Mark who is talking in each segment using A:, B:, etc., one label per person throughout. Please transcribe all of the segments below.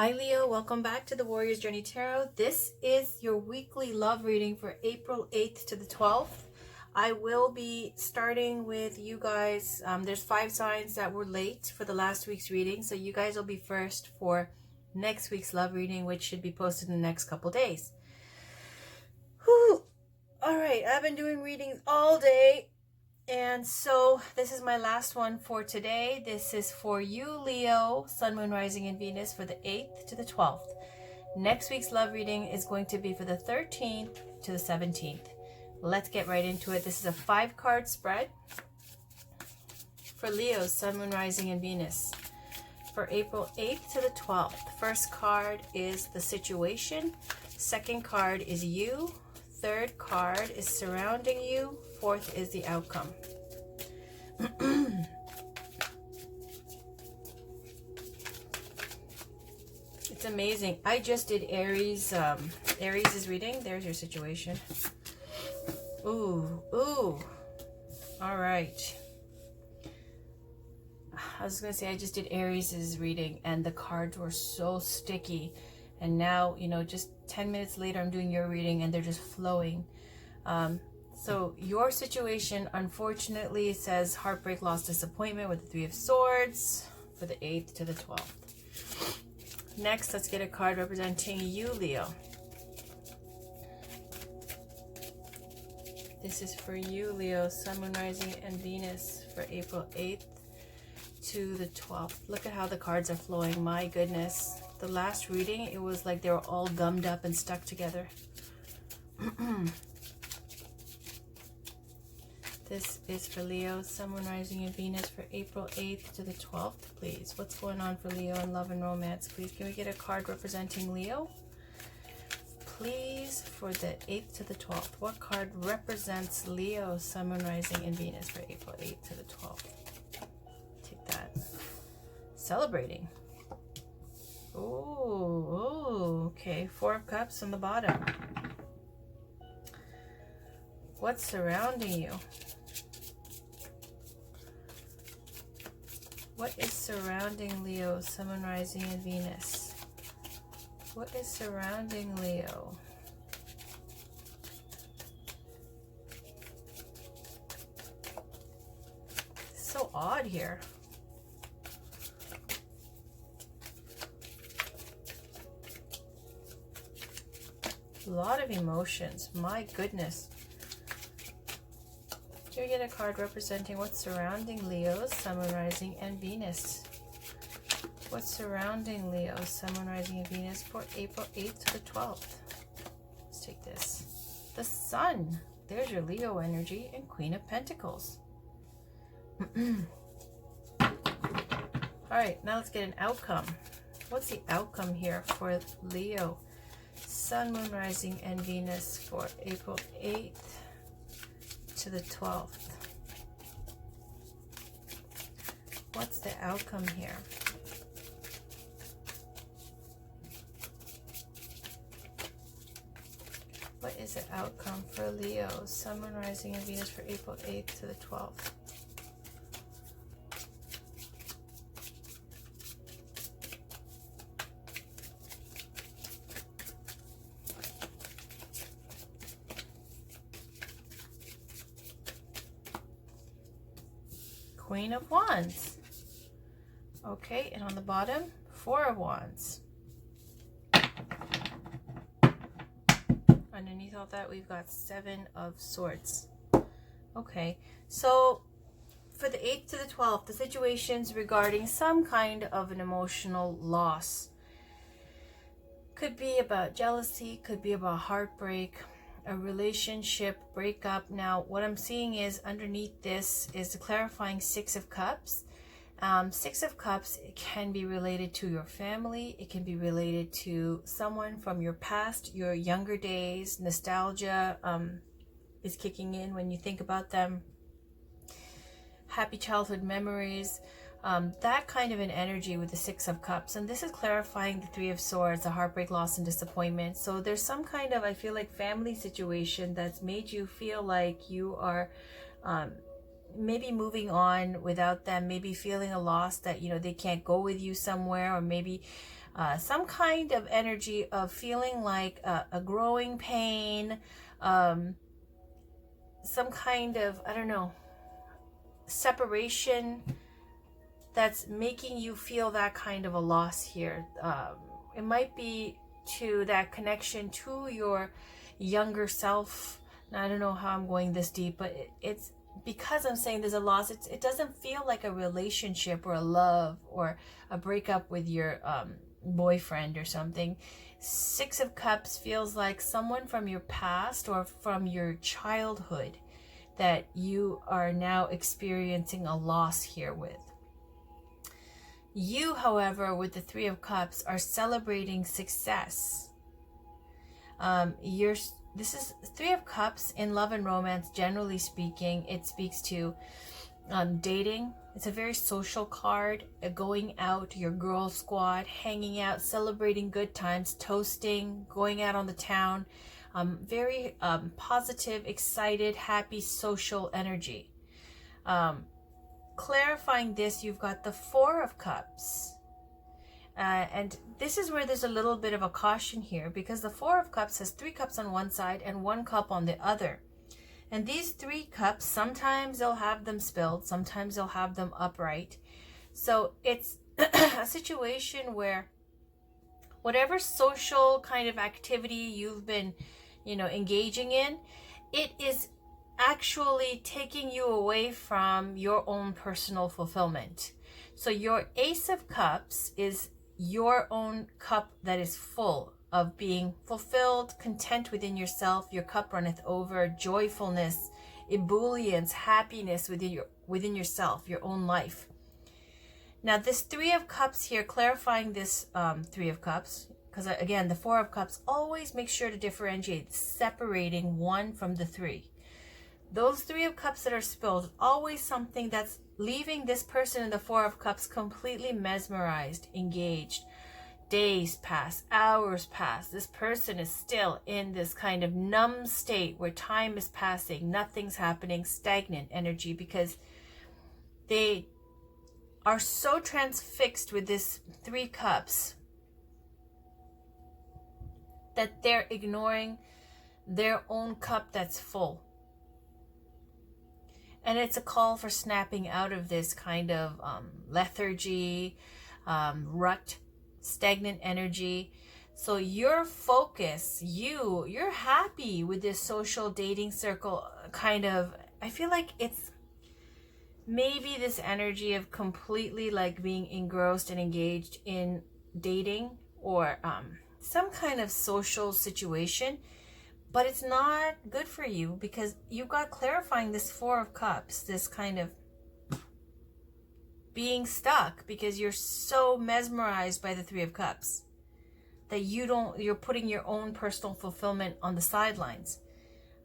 A: Hi Leo, welcome back to the Warrior's Journey Tarot. This is your weekly love reading for April 8th to the 12th. I will be starting with you guys. There's 5 signs that were late for the last week's reading, so you guys will be first for next week's love reading, which should be posted in the next couple days. Whew. All right, I've been doing readings all day. And so this is my last one for today. This is for you, Leo, Sun, Moon, Rising, and Venus for the 8th to the 12th. Next week's love reading is going to be for the 13th to the 17th. Let's get right into it. This is a 5-card spread for Leo, Sun, Moon, Rising, and Venus for April 8th to the 12th. The first card is the situation. Second card is you. Third card is surrounding you. Fourth is the outcome. It's amazing. I just did Aries. Aries' reading. There's your situation. Ooh. All right. I was going to say I just did Aries' reading and the cards were so sticky. And now, just 10 minutes later, I'm doing your reading and they're just flowing. So your situation, unfortunately, says heartbreak, loss, disappointment with the 3 of Swords for the 8th to the 12th. Next, let's get a card representing you, Leo. This is for you, Leo, Sun, Moon, Rising, and Venus for April 8th to the 12th. Look at how the cards are flowing. My goodness. The last reading, it was like they were all gummed up and stuck together. This is for Leo, Sun, Moon, Rising, and Venus for April 8th to the 12th, please. What's going on for Leo in love and romance, please? Can we get a card representing Leo? Please, for the 8th to the 12th. What card represents Leo, Sun, Moon, Rising, and Venus for April 8th to the 12th? Take that. Celebrating. Oh, okay. 4 of Cups on the bottom. What's surrounding you? What is surrounding Leo, Sun, Moon, Rising, and Venus? What is surrounding Leo? It's so odd here. A lot of emotions. My goodness. Can we get a card representing what's surrounding Leo, Sun, Moon, Rising, and Venus? What's surrounding Leo, Sun, Moon, Rising, and Venus for April 8th to the 12th? Let's take this. The Sun. There's your Leo energy and Queen of Pentacles. All right, now let's get an outcome. What's the outcome here for Leo, Sun, Moon, Rising, and Venus for April 8th to the 12th? What's the outcome here? What is the outcome for Leo, Sun, Moon, Rising, and Venus for April 8th to the 12th? Queen of Wands. Okay, and on the bottom, 4 of Wands. Underneath all that, we've got 7 of Swords. Okay, so for the 8th to the 12th, the situation's regarding some kind of an emotional loss. Could be about jealousy, could be about heartbreak, a relationship breakup. Now, what I'm seeing is underneath this is the clarifying 6 of Cups. 6 of Cups, it can be related to your family. It can be related to someone from your past, your younger days. Nostalgia is kicking in when you think about them. Happy childhood memories. That kind of an energy with the 6 of Cups. And this is clarifying the 3 of Swords, the heartbreak, loss, and disappointment. So there's some kind of, I feel like, family situation that's made you feel like you are maybe moving on without them, maybe feeling a loss that, they can't go with you somewhere, or maybe some kind of energy of feeling like a growing pain, some kind of, I don't know, separation that's making you feel that kind of a loss here. It might be to that connection to your younger self. Now, I don't know how I'm going this deep, but it's because I'm saying there's a loss. It doesn't feel like a relationship or a love or a breakup with your boyfriend or something. Six of Cups feels like someone from your past or from your childhood that you are now experiencing a loss here with. You, however, with the Three of Cups, are celebrating success. This is Three of Cups in love and romance. Generally speaking, it speaks to dating. It's a very social card. Going out, your girl squad, hanging out, celebrating good times, toasting, going out on the town. Very positive, excited, happy, social energy. Clarifying this, you've got the Four of Cups. And this is where there's a little bit of a caution here, because the Four of Cups has 3 cups on one side and 1 cup on the other. And these 3 cups, sometimes they'll have them spilled, sometimes they'll have them upright. So it's a situation where whatever social kind of activity you've been, engaging in, it is actually taking you away from your own personal fulfillment. So your Ace of Cups is your own cup that is full of being fulfilled, content within yourself. Your cup runneth over, joyfulness, ebullience, happiness within yourself, your own life. Now this Three of Cups here, clarifying this Three of Cups, because again, the Four of Cups, always make sure to differentiate, separating one from the 3. Those Three of Cups that are spilled, always something that's leaving this person in the Four of Cups completely mesmerized, engaged. Days pass, hours pass. This person is still in this kind of numb state where time is passing, nothing's happening, stagnant energy, because they are so transfixed with this 3 cups that they're ignoring their own cup that's full. And it's a call for snapping out of this kind of lethargy, rut, stagnant energy. So your focus, you're happy with this social dating circle kind of, I feel like it's maybe this energy of completely like being engrossed and engaged in dating or some kind of social situation. But it's not good for you because you've got clarifying this Four of Cups, this kind of being stuck because you're so mesmerized by the Three of Cups that you're putting your own personal fulfillment on the sidelines.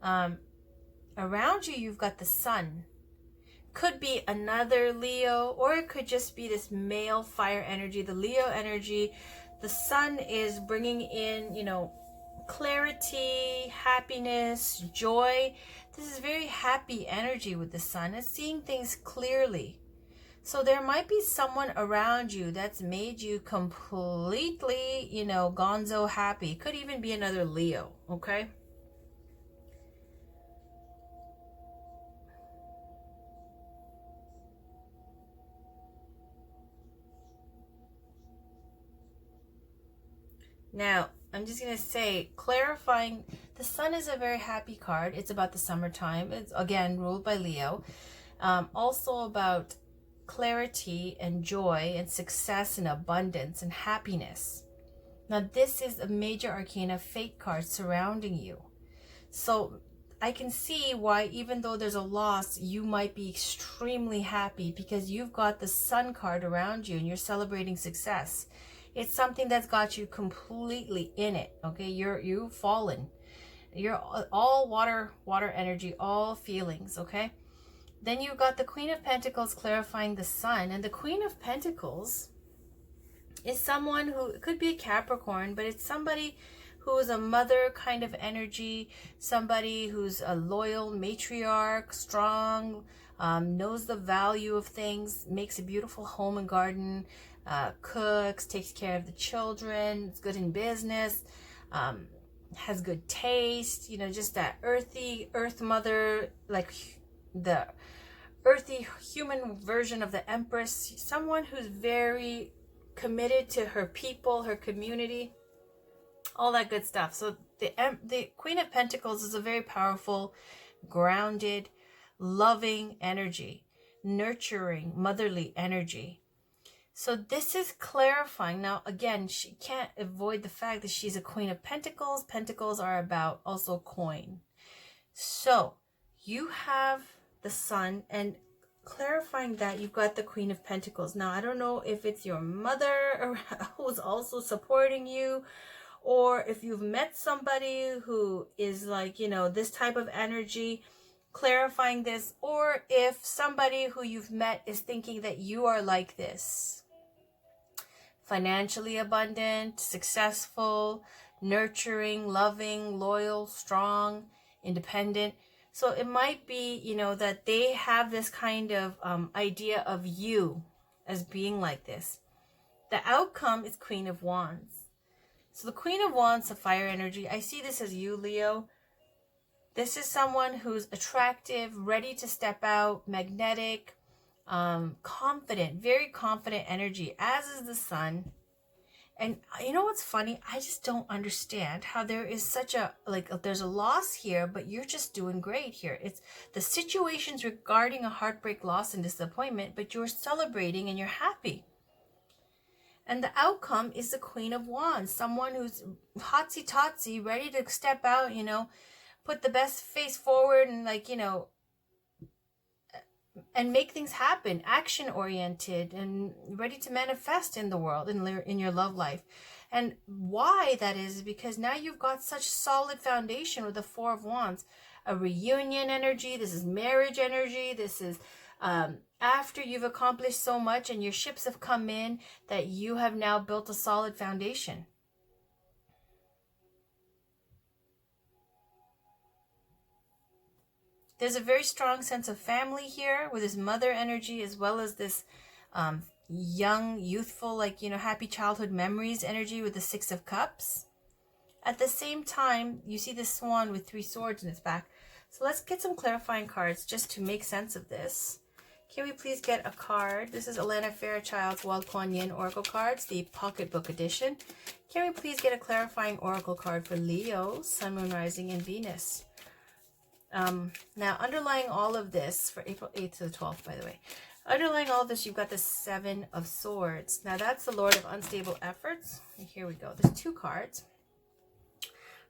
A: Around you, you've got the Sun. Could be another Leo, or it could just be this male fire energy, the Leo energy. The Sun is bringing in, clarity, happiness, joy. This is very happy energy with the Sun. It's seeing things clearly. So there might be someone around you that's made you completely, gonzo happy. Could even be another Leo, okay? Now, I'm just going to say, clarifying, the Sun is a very happy card. It's about the summertime. It's, again, ruled by Leo. Also about clarity and joy and success and abundance and happiness. Now, this is a major arcana fate card surrounding you. So I can see why, even though there's a loss, you might be extremely happy because you've got the Sun card around you and you're celebrating success. It's something that's got you completely in it, okay? You've fallen. You're all water energy, all feelings, okay? Then you've got the Queen of Pentacles clarifying the Sun. And the Queen of Pentacles is someone who could be a Capricorn, but it's somebody who is a mother kind of energy, somebody who's a loyal matriarch, strong, knows the value of things, makes a beautiful home and garden, cooks, takes care of the children, is good in business, has good taste, you know, just that earthy, earth mother, like the earthy human version of the Empress, someone who's very committed to her people, her community, all that good stuff. So the Queen of Pentacles is a very powerful, grounded, loving energy, nurturing, motherly energy. So this is clarifying. Now, again, she can't avoid the fact that she's a Queen of Pentacles. Pentacles are about also coin. So you have the Sun, and clarifying that you've got the Queen of Pentacles. Now, I don't know if it's your mother who's also supporting you, or if you've met somebody who is like, you know, this type of energy, clarifying this, or if somebody who you've met is thinking that you are like this. Financially abundant, successful, nurturing, loving, loyal, strong, independent. So it might be, you know, that they have this kind of idea of you as being like this. The outcome is Queen of Wands. So the Queen of Wands, the fire energy, I see this as you, Leo. This is someone who's attractive, ready to step out, magnetic, confident, very confident energy, as is the Sun. And you know what's funny? I just don't understand how there is such a, like, there's a loss here, but you're just doing great here. It's the situations regarding a heartbreak, loss, and disappointment, but you're celebrating and you're happy. And the outcome is the Queen of Wands, someone who's hotsy-totsy, ready to step out, you know, put the best face forward and, like, you know, and make things happen, action-oriented and ready to manifest in the world, in your love life. And why that is because now you've got such solid foundation with the Four of Wands. A reunion energy, this is marriage energy, this is after you've accomplished so much and your ships have come in, that you have now built a solid foundation. There's a very strong sense of family here with this mother energy, as well as this young, youthful, like, you know, happy childhood memories energy with the Six of Cups. At the same time, you see the swan with 3 swords in its back. So let's get some clarifying cards just to make sense of this. Can we please get a card? This is Alana Fairchild's Wild Kuan Yin Oracle cards, the pocketbook edition. Can we please get a clarifying oracle card for Leo, Sun, Moon, Rising, and Venus? Now, underlying all of this, for April 8th to the 12th, by the way, underlying all of this, you've got the Seven of Swords. Now, that's the Lord of Unstable Efforts. And here we go. There's 2 cards.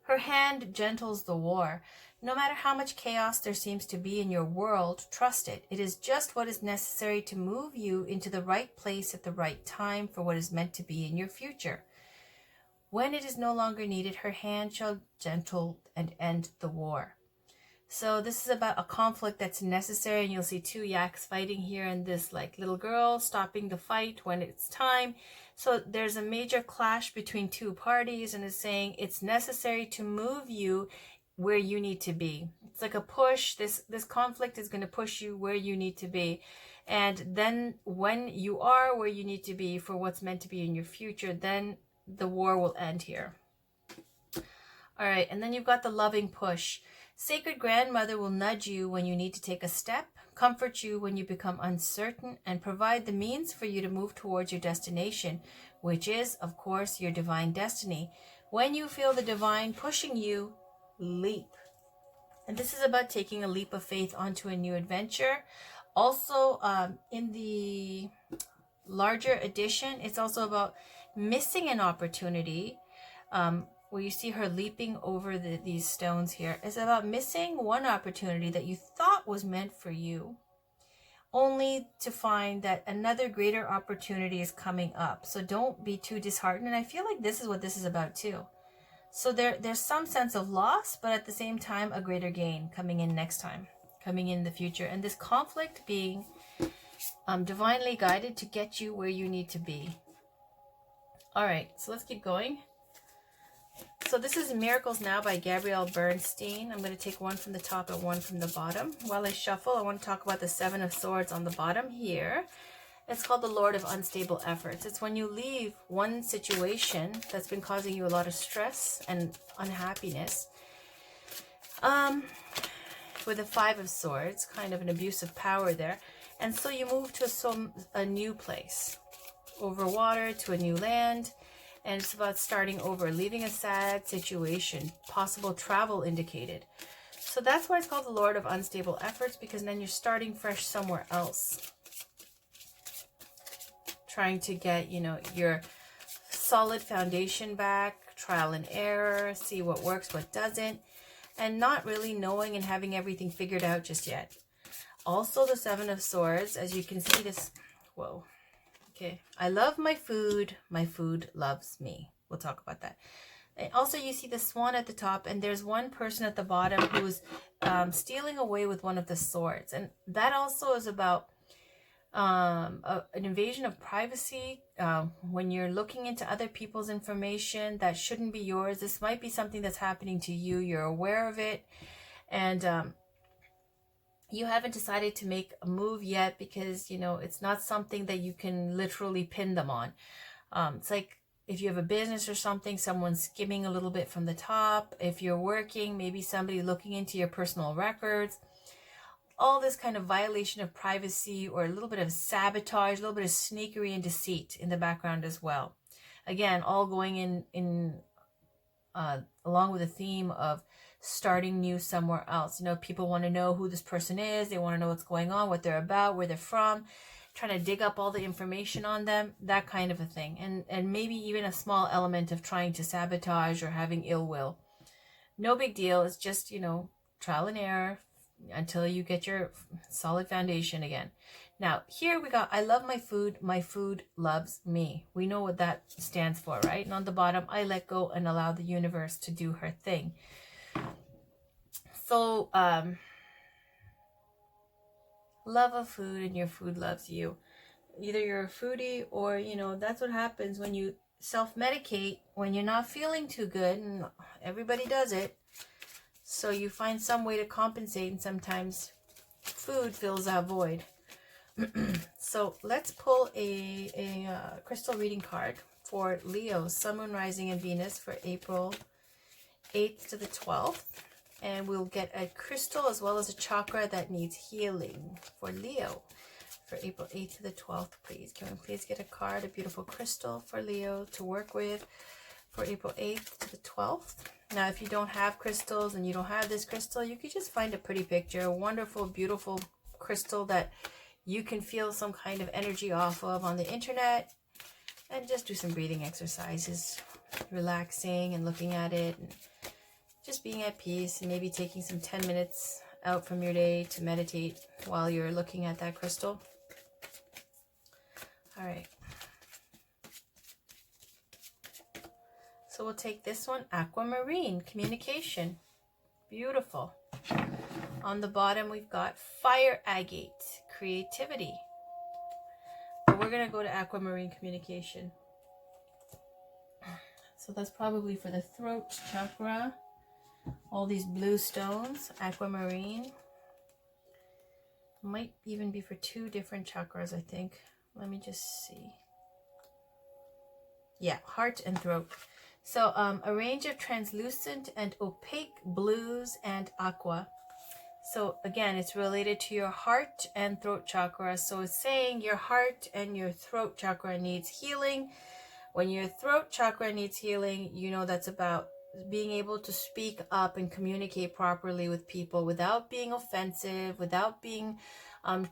A: Her hand gentles the war. No matter how much chaos there seems to be in your world, trust it. It is just what is necessary to move you into the right place at the right time for what is meant to be in your future. When it is no longer needed, her hand shall gentle and end the war. So this is about a conflict that's necessary, and you'll see 2 yaks fighting here, and this like little girl stopping the fight when it's time. So there's a major clash between 2 parties, and it's saying it's necessary to move you where you need to be. It's like a push. This conflict is going to push you where you need to be. And then when you are where you need to be for what's meant to be in your future, then the war will end here. All right, and then you've got the loving push. Sacred Grandmother will nudge you when you need to take a step, comfort you when you become uncertain, and provide the means for you to move towards your destination, which is, of course, your divine destiny. When you feel the divine pushing you, leap. And this is about taking a leap of faith onto a new adventure. Also, in the larger edition, it's also about missing an opportunity. Where you see her leaping over these stones here, is about missing one opportunity that you thought was meant for you, only to find that another greater opportunity is coming up. So don't be too disheartened. And I feel like this is what this is about too. So there's some sense of loss, but at the same time, a greater gain coming in next time, coming in the future. And this conflict being divinely guided to get you where you need to be. All right, so let's keep going. So this is Miracles Now by Gabrielle Bernstein. I'm going to take one from the top and one from the bottom. While I shuffle, I want to talk about the Seven of Swords on the bottom here. It's called the Lord of Unstable Efforts. It's when you leave one situation that's been causing you a lot of stress and unhappiness. With the Five of Swords, kind of an abuse of power there. And so you move to a new place, over water to a new land. And it's about starting over, leaving a sad situation, possible travel indicated. So that's why it's called the Lord of Unstable Efforts, because then you're starting fresh somewhere else. Trying to get, you know, your solid foundation back, trial and error, see what works, what doesn't, and not really knowing and having everything figured out just yet. Also, the Seven of Swords, as you can see this, whoa, okay. I love my food loves me. We'll talk about that. And also, you see the swan at the top, and there's one person at the bottom who's stealing away with one of the swords. And that also is about an invasion of privacy. When you're looking into other people's information that shouldn't be yours, this might be something that's happening to you. You're aware of it, and you haven't decided to make a move yet because, you know, it's not something that you can literally pin them on. It's like if you have a business or something, someone's skimming a little bit from the top. If you're working, maybe somebody looking into your personal records. All this kind of violation of privacy, or a little bit of sabotage, a little bit of sneakery and deceit in the background as well. Again, all going in along with the theme of starting new somewhere else. You know, people want to know who this person is. They want to know what's going on, what they're about, where they're from, trying to dig up all the information on them, that kind of a thing. And maybe even a small element of trying to sabotage or having ill will. No big deal. It's just, you know, trial and error until you get your solid foundation again. Now, here we got, I love my food loves me. We know what that stands for, right? And on the bottom, I let go and allow the universe to do her thing. So, love of food and your food loves you. Either you're a foodie or, you know, that's what happens when you self-medicate, when you're not feeling too good, and everybody does it. So you find some way to compensate, and sometimes food fills that void. So let's pull a crystal reading card for Leo, Sun, Moon, Rising, and Venus for April 8th to the 12th. And we'll get a crystal as well as a chakra that needs healing for Leo for April 8th to the 12th, please. Can we please get a card, a beautiful crystal for Leo to work with for April 8th to the 12th? Now, if you don't have crystals and you don't have this crystal, you could just find a pretty picture, a wonderful, beautiful crystal that you can feel some kind of energy off of on the internet, and just do some breathing exercises, relaxing and looking at it, and just being at peace, and maybe taking some 10 minutes out from your day to meditate while you're looking at that crystal. All right. So we'll take this one, Aquamarine, communication. Beautiful. On the bottom, we've got Fire Agate, creativity. But we're going to go to Aquamarine, communication. So that's probably for the throat chakra. All these blue stones, Aquamarine. Might even be for 2 different chakras, I think. Let me just see. Yeah, heart and throat. So a range of translucent and opaque blues and aqua. So again, it's related to your heart and throat chakra. So it's saying your heart and your throat chakra needs healing. When your throat chakra needs healing, you know that's about being able to speak up and communicate properly with people without being offensive, without being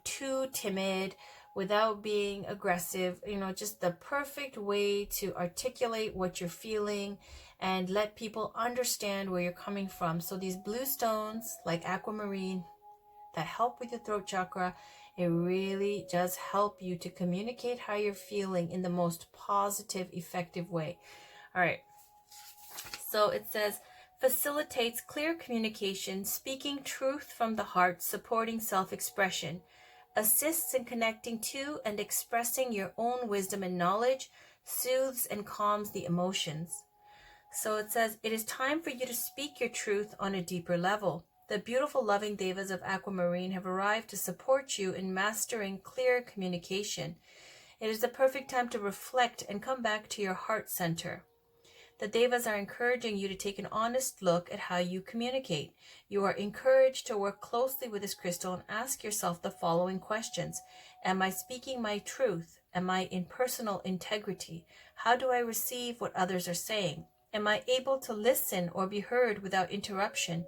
A: too timid, without being aggressive, you know, just the perfect way to articulate what you're feeling and let people understand where you're coming from. So these blue stones like Aquamarine that help with your throat chakra, it really does help you to communicate how you're feeling in the most positive, effective way. All right. So it says, facilitates clear communication, speaking truth from the heart, supporting self-expression, assists in connecting to and expressing your own wisdom and knowledge, soothes and calms the emotions. So it says, it is time for you to speak your truth on a deeper level. The beautiful, loving devas of Aquamarine have arrived to support you in mastering clear communication. It is the perfect time to reflect and come back to your heart center. The devas are encouraging you to take an honest look at how you communicate. You are encouraged to work closely with this crystal and ask yourself the following questions. Am I speaking my truth? Am I in personal integrity? How do I receive what others are saying? Am I able to listen or be heard without interruption?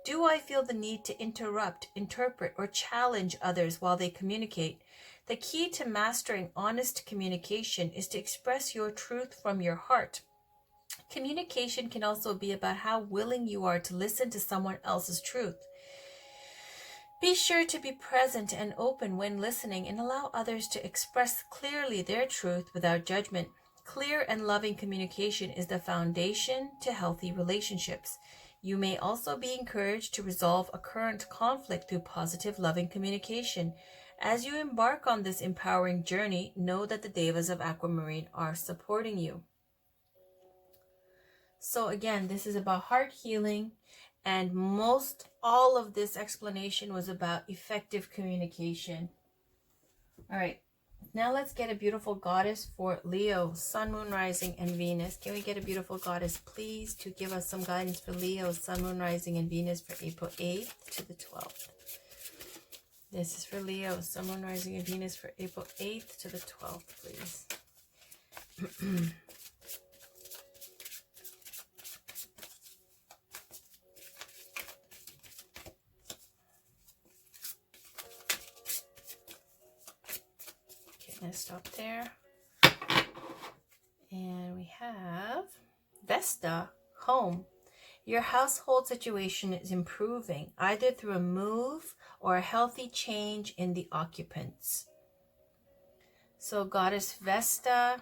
A: Do I feel the need to interrupt, interpret, or challenge others while they communicate? The key to mastering honest communication is to express your truth from your heart. Communication can also be about how willing you are to listen to someone else's truth. Be sure to be present and open when listening and allow others to express clearly their truth without judgment. Clear and loving communication is the foundation to healthy relationships. You may also be encouraged to resolve a current conflict through positive, loving communication. As you embark on this empowering journey, know that the devas of Aquamarine are supporting you. So again, this is about heart healing, and all of this explanation was about effective communication. All right, now let's get a beautiful goddess for Leo, Sun, Moon, Rising, and Venus. Can we get a beautiful goddess, please, to give us some guidance for Leo, Sun, Moon, Rising, and Venus for April 8th to the 12th? This is for Leo, Sun, Moon, Rising, and Venus for April 8th to the 12th, please. Let's stop there. And we have Vesta, home. Your household situation is improving, either through a move or a healthy change in the occupants. So Goddess Vesta,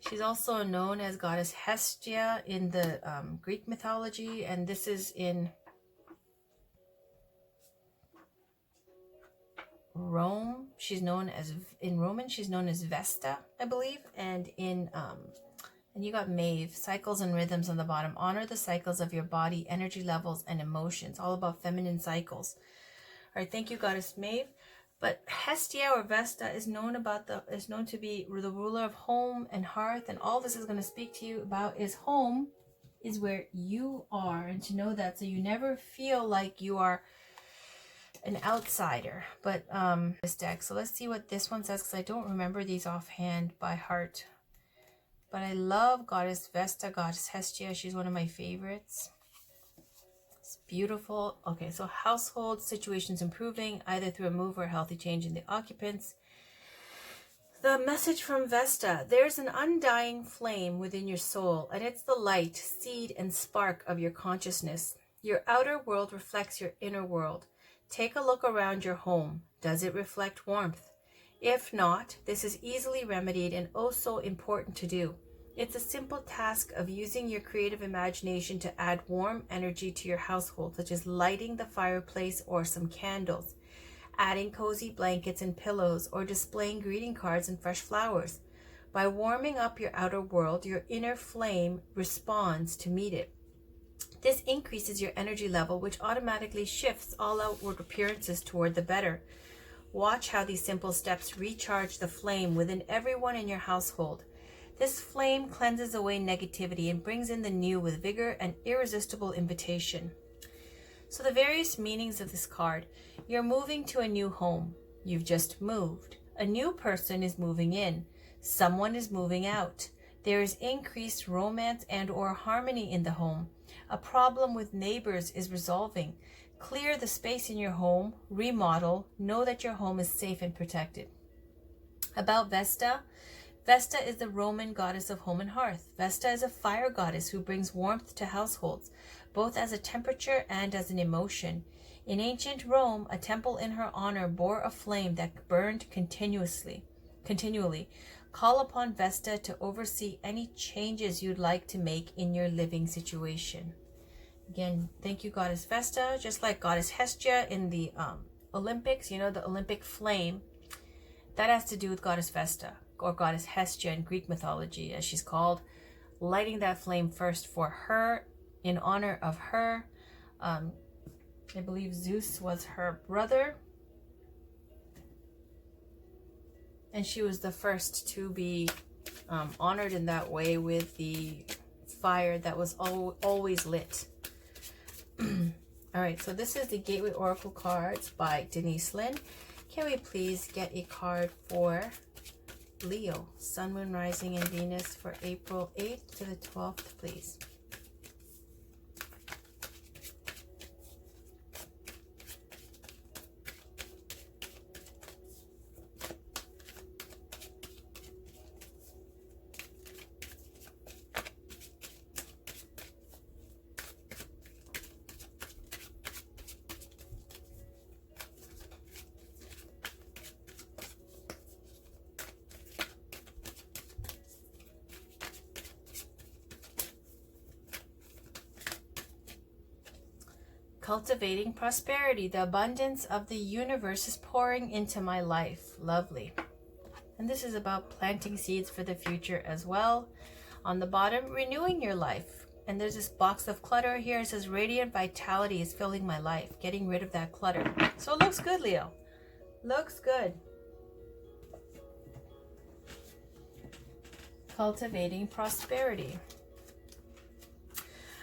A: she's also known as Goddess Hestia in the Greek mythology, and this is in Rome. In Roman she's known as Vesta, I believe, and in and you got Maeve, cycles and rhythms on the bottom. Honor the cycles of your body, energy levels, and emotions. All about feminine cycles. All right, thank you, Goddess Maeve. But Hestia or Vesta is known to be the ruler of home and hearth, and all this is going to speak to you about is home is where you are, and to know that, so you never feel like you are an outsider. But this deck, so let's see what this one says, because I don't remember these offhand by heart. But I love Goddess Vesta, Goddess Hestia. She's one of my favorites. It's beautiful. Okay, so household situations improving, either through a move or a healthy change in the occupants. The message from Vesta: there's an undying flame within your soul, and it's the light, seed, and spark of your consciousness. Your outer world reflects your inner world. Take a look around your home. Does it reflect warmth? If not, this is easily remedied and oh so important to do. It's a simple task of using your creative imagination to add warm energy to your household, such as lighting the fireplace or some candles, adding cozy blankets and pillows, or displaying greeting cards and fresh flowers. By warming up your outer world, your inner flame responds to meet it. This increases your energy level, which automatically shifts all outward appearances toward the better. Watch how these simple steps recharge the flame within everyone in your household. This flame cleanses away negativity and brings in the new with vigor and irresistible invitation. So the various meanings of this card: you're moving to a new home. You've just moved. A new person is moving in. Someone is moving out. There is increased romance and or harmony in the home. A problem with neighbors is resolving. Clear the space in your home, remodel, know that your home is safe and protected. About Vesta. Vesta is the Roman goddess of home and hearth. Vesta is a fire goddess who brings warmth to households, both as a temperature and as an emotion. In ancient Rome, a temple in her honor bore a flame that burned continually. Call upon Vesta to oversee any changes you'd like to make in your living situation. Again, thank you, Goddess Vesta. Just like Goddess Hestia in the Olympics, you know, the Olympic flame, that has to do with Goddess Vesta, or Goddess Hestia in Greek mythology, as she's called, lighting that flame first for her, in honor of her, I believe Zeus was her brother. And she was the first to be honored in that way with the fire that was always lit. All right, so this is the Gateway Oracle cards by Denise Linn. Can we please get a card for Leo, Sun, Moon, Rising, and Venus for April 8th to the 12th, please? Cultivating prosperity. The abundance of the universe is pouring into my life. Lovely. And this is about planting seeds for the future as well. On the bottom, renewing your life. And there's this box of clutter here. It says radiant vitality is filling my life. Getting rid of that clutter. So it looks good, Leo. Looks good. Cultivating prosperity.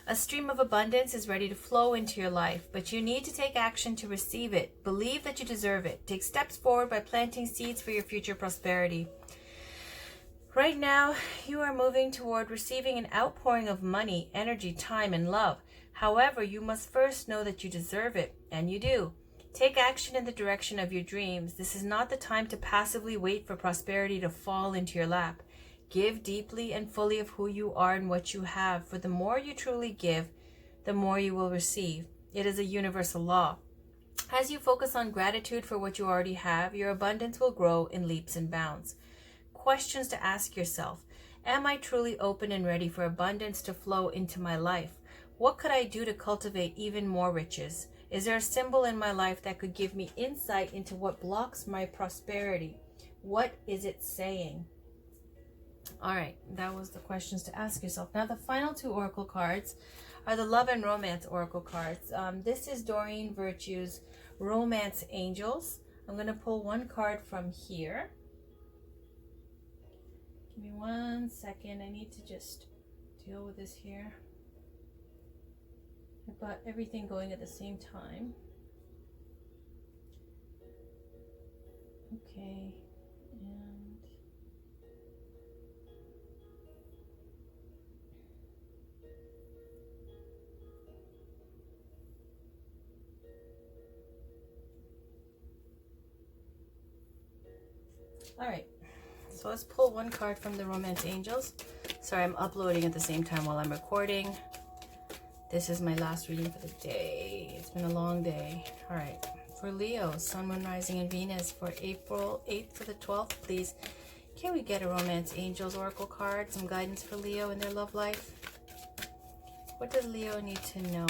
A: A stream of abundance is ready to flow into your life, but you need to take action to receive it. Believe that you deserve it. Take steps forward by planting seeds for your future prosperity. Right now, you are moving toward receiving an outpouring of money, energy, time, and love. However, you must first know that you deserve it, and you do. Take action in the direction of your dreams. This is not the time to passively wait for prosperity to fall into your lap. Give deeply and fully of who you are and what you have, for the more you truly give, the more you will receive. It is a universal law. As you focus on gratitude for what you already have, your abundance will grow in leaps and bounds. Questions to ask yourself. Am I truly open and ready for abundance to flow into my life? What could I do to cultivate even more riches? Is there a symbol in my life that could give me insight into what blocks my prosperity? What is it saying? All right, that was the questions to ask yourself. Now, the final two oracle cards are the Love and Romance oracle cards. This is Doreen Virtue's Romance Angels. I'm going to pull one card from here. Give me 1 second. I need to just deal with this here. I've got everything going at the same time. Okay. All right, so let's pull one card from the Romance Angels. Sorry, I'm uploading at the same time while I'm recording. This is my last reading for the day. It's been a long day. All right, for Leo, Sun, Moon, Rising, and Venus for April 8th to the 12th, please. Can we get a Romance Angels oracle card? Some guidance for Leo in their love life. What does Leo need to know?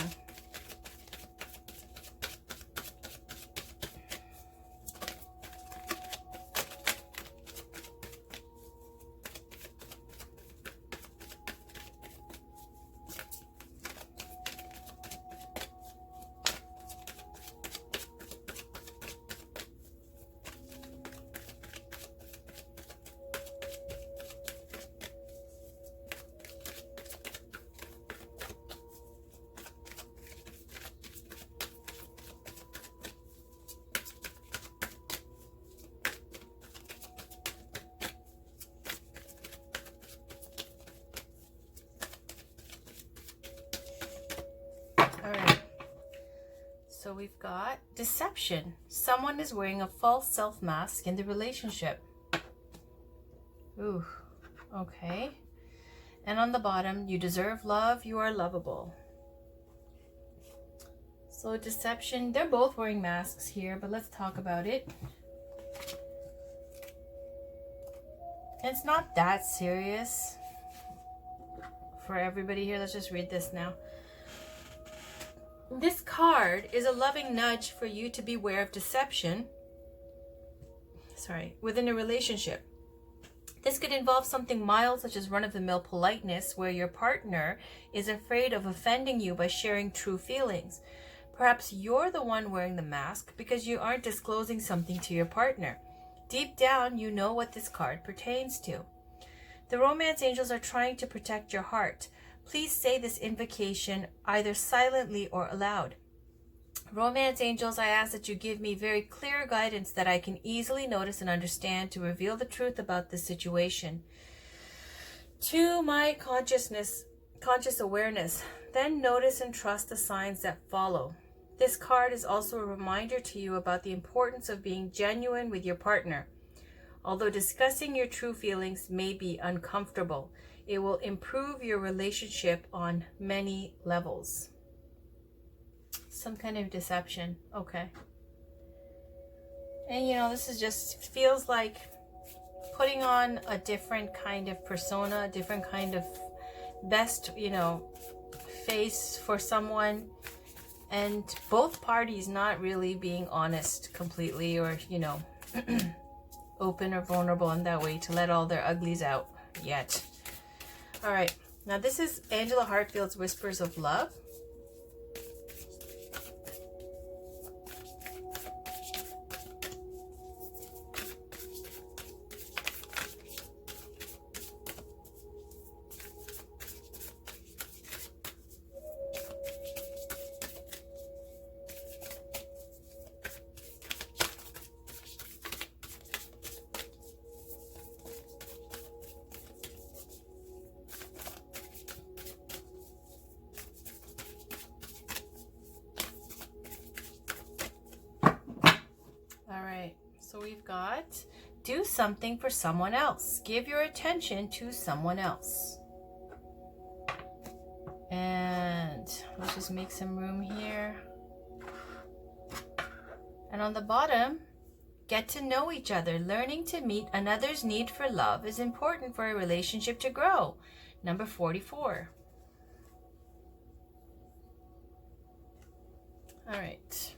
A: So we've got deception. Someone is wearing a false self mask in the relationship. Ooh, okay. And on the bottom, you deserve love, you are lovable. So deception, they're both wearing masks here, but let's talk about it. It's not that serious for everybody here. Let's just read this now. This card is a loving nudge for you to beware of deception, within a relationship. This could involve something mild, such as run-of-the-mill politeness, where your partner is afraid of offending you by sharing true feelings. Perhaps you're the one wearing the mask because you aren't disclosing something to your partner. Deep down, you know what this card pertains to. The romance angels are trying to protect your heart. Please say this invocation either silently or aloud. Romance angels, I ask that you give me very clear guidance that I can easily notice and understand to reveal the truth about this situation to my conscious awareness. Then notice and trust the signs that follow. This card is also a reminder to you about the importance of being genuine with your partner. Although discussing your true feelings may be uncomfortable, it will improve your relationship on many levels. Some kind of deception. Okay. And this is just feels like putting on a different kind of persona, a different kind of best, face for someone, and both parties not really being honest completely, or open or vulnerable in that way to let all their uglies out yet. All right, now this is Angela Hartfield's Whispers of Love. So we've got, do something for someone else. Give your attention to someone else. And let's just make some room here. And on the bottom, get to know each other. Learning to meet another's need for love is important for a relationship to grow. Number 44. All right.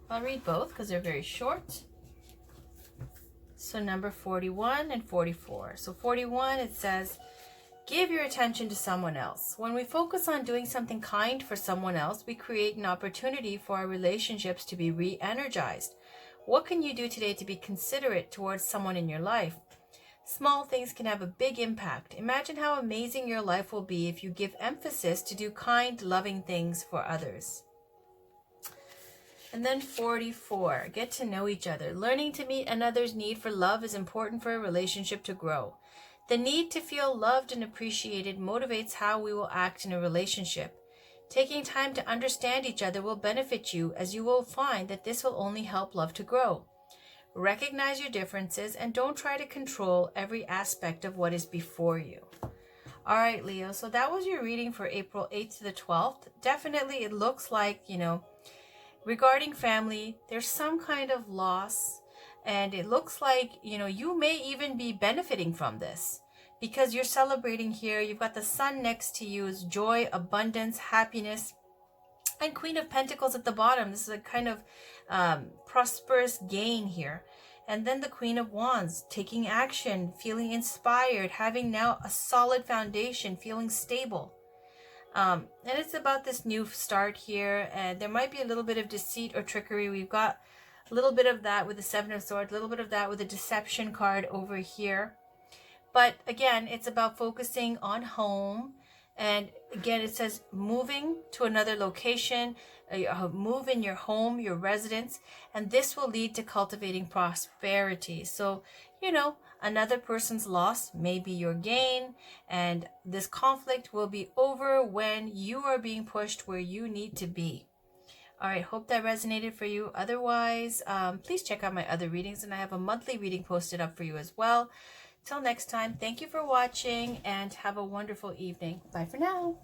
A: I'll read both because they're very short. So number 41 and 44. So 41, it says, give your attention to someone else. When we focus on doing something kind for someone else, we create an opportunity for our relationships to be re-energized. What can you do today to be considerate towards someone in your life? Small things can have a big impact. Imagine how amazing your life will be if you give emphasis to do kind, loving things for others. And then 44, get to know each other. Learning to meet another's need for love is important for a relationship to grow. The need to feel loved and appreciated motivates how we will act in a relationship. Taking time to understand each other will benefit you, as you will find that this will only help love to grow. Recognize your differences and don't try to control every aspect of what is before you. All right, Leo, so that was your reading for April 8th to the 12th. Definitely, it looks like, regarding family, there's some kind of loss, and it looks like, you may even be benefiting from this because you're celebrating here. You've got the sun next to you, is joy, abundance, happiness, and Queen of Pentacles at the bottom. This is a kind of prosperous gain here. And then the Queen of Wands, taking action, feeling inspired, having now a solid foundation, feeling stable. And it's about this new start here, and there might be a little bit of deceit or trickery. We've got a little bit of that with the Seven of Swords, a little bit of that with the Deception card over here. But again, it's about focusing on home. And again, it says moving to another location, move in your home, your residence, and this will lead to cultivating prosperity. So, another person's loss may be your gain, and this conflict will be over when you are being pushed where you need to be. All right, hope that resonated for you. Otherwise, please check out my other readings, and I have a monthly reading posted up for you as well. Till next time, thank you for watching and have a wonderful evening. Bye for now.